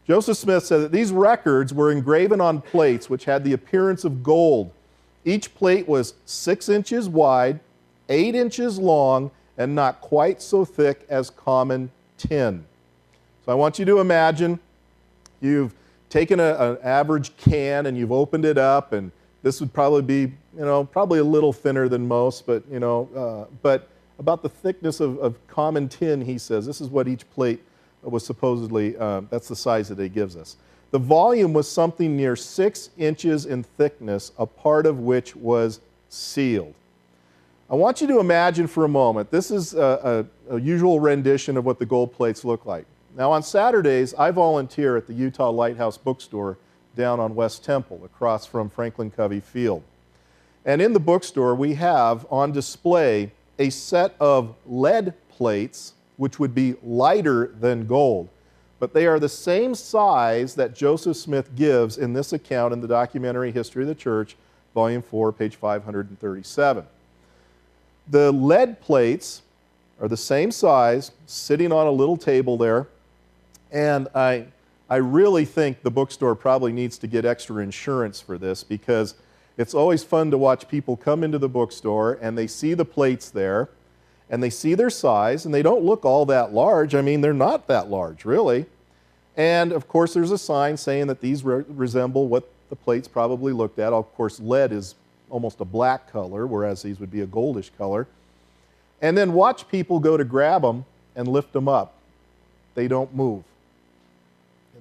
Joseph Smith said that these records were engraven on plates which had the appearance of gold. Each plate was 6 inches wide, 8 inches long, and not quite so thick as common tin. So I want you to imagine you've taken an average can and you've opened it up, and this would probably be, probably a little thinner than most, but, but about the thickness of common tin, he says. This is what each plate was supposedly, that's the size that he gives us. The volume was something near 6 inches in thickness, a part of which was sealed. I want you to imagine for a moment, this is a usual rendition of what the gold plates look like. Now on Saturdays, I volunteer at the Utah Lighthouse Bookstore down on West Temple, across from Franklin Covey Field. And in the bookstore, we have on display a set of lead plates, which would be lighter than gold. But they are the same size that Joseph Smith gives in this account in the documentary History of the Church, Volume 4, page 537. The lead plates are the same size, sitting on a little table there, and I really think the bookstore probably needs to get extra insurance for this, because it's always fun to watch people come into the bookstore and they see the plates there and they see their size and they don't look all that large. I mean, they're not that large, really. And of course, there's a sign saying that these resemble what the plates probably looked at. Of course, lead is almost a black color, whereas these would be a goldish color. And then watch people go to grab them and lift them up. They don't move.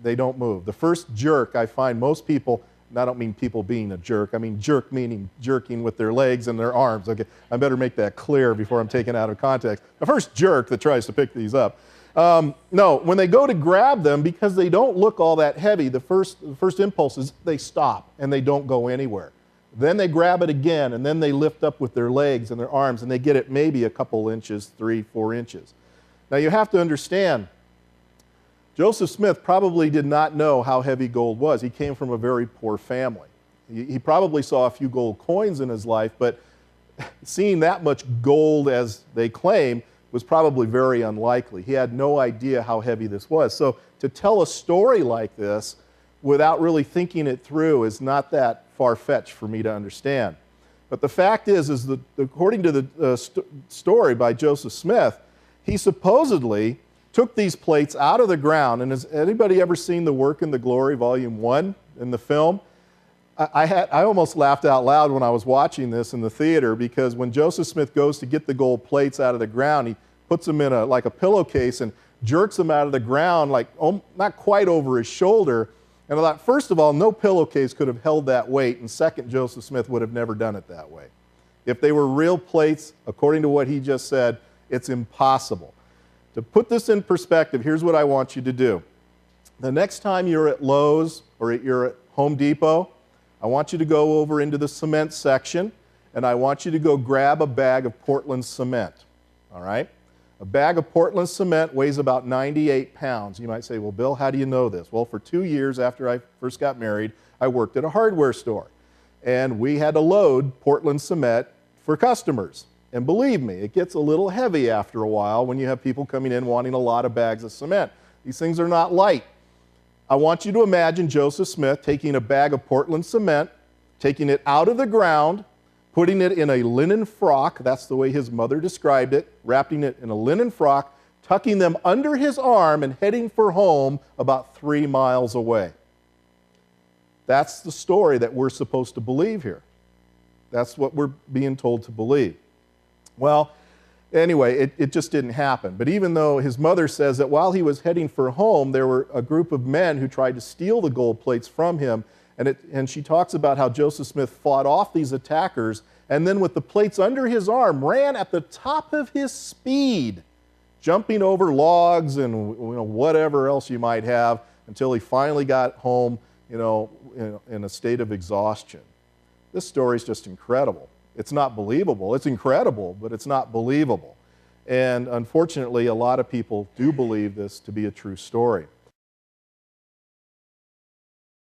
They don't move. The first jerk, I find most people, and I don't mean people being a jerk, I mean jerk meaning jerking with their legs and their arms. Okay, I better make that clear before I'm taken out of context. The first jerk that tries to pick these up. No, when they go to grab them, because they don't look all that heavy, the first impulse is they stop and they don't go anywhere. Then they grab it again, and then they lift up with their legs and their arms, and they get it maybe a couple inches, 3, 4 inches. Now you have to understand, Joseph Smith probably did not know how heavy gold was. He came from a very poor family. He probably saw a few gold coins in his life, but seeing that much gold, as they claim, was probably very unlikely. He had no idea how heavy this was. So to tell a story like this without really thinking it through is not that far-fetched for me to understand. But the fact is that according to the story by Joseph Smith, he supposedly took these plates out of the ground. And has anybody ever seen The Work and the Glory, Volume 1 in the film? I almost laughed out loud when I was watching this in the theater, because when Joseph Smith goes to get the gold plates out of the ground, he puts them in like a pillowcase and jerks them out of the ground, like not quite over his shoulder. And I thought, first of all, no pillowcase could have held that weight, and second, Joseph Smith would have never done it that way. If they were real plates, according to what he just said, it's impossible. To put this in perspective, here's what I want you to do. The next time you're at Lowe's or you're at Home Depot, I want you to go over into the cement section, and I want you to go grab a bag of Portland cement, all right? A bag of Portland cement weighs about 98 pounds. You might say, well, Bill, how do you know this? Well, for 2 years after I first got married, I worked at a hardware store, and we had to load Portland cement for customers. And believe me, it gets a little heavy after a while when you have people coming in wanting a lot of bags of cement. These things are not light. I want you to imagine Joseph Smith taking a bag of Portland cement, taking it out of the ground, putting it in a linen frock, that's the way his mother described it, wrapping it in a linen frock, tucking them under his arm and heading for home about 3 miles away. That's the story that we're supposed to believe here. That's what we're being told to believe. Well, anyway, it just didn't happen. But even though his mother says that while he was heading for home, there were a group of men who tried to steal the gold plates from him, and she talks about how Joseph Smith fought off these attackers, and then with the plates under his arm, ran at the top of his speed, jumping over logs and whatever else you might have, until he finally got home in a state of exhaustion. This story is just incredible. It's not believable. It's incredible, but it's not believable. And unfortunately, a lot of people do believe this to be a true story.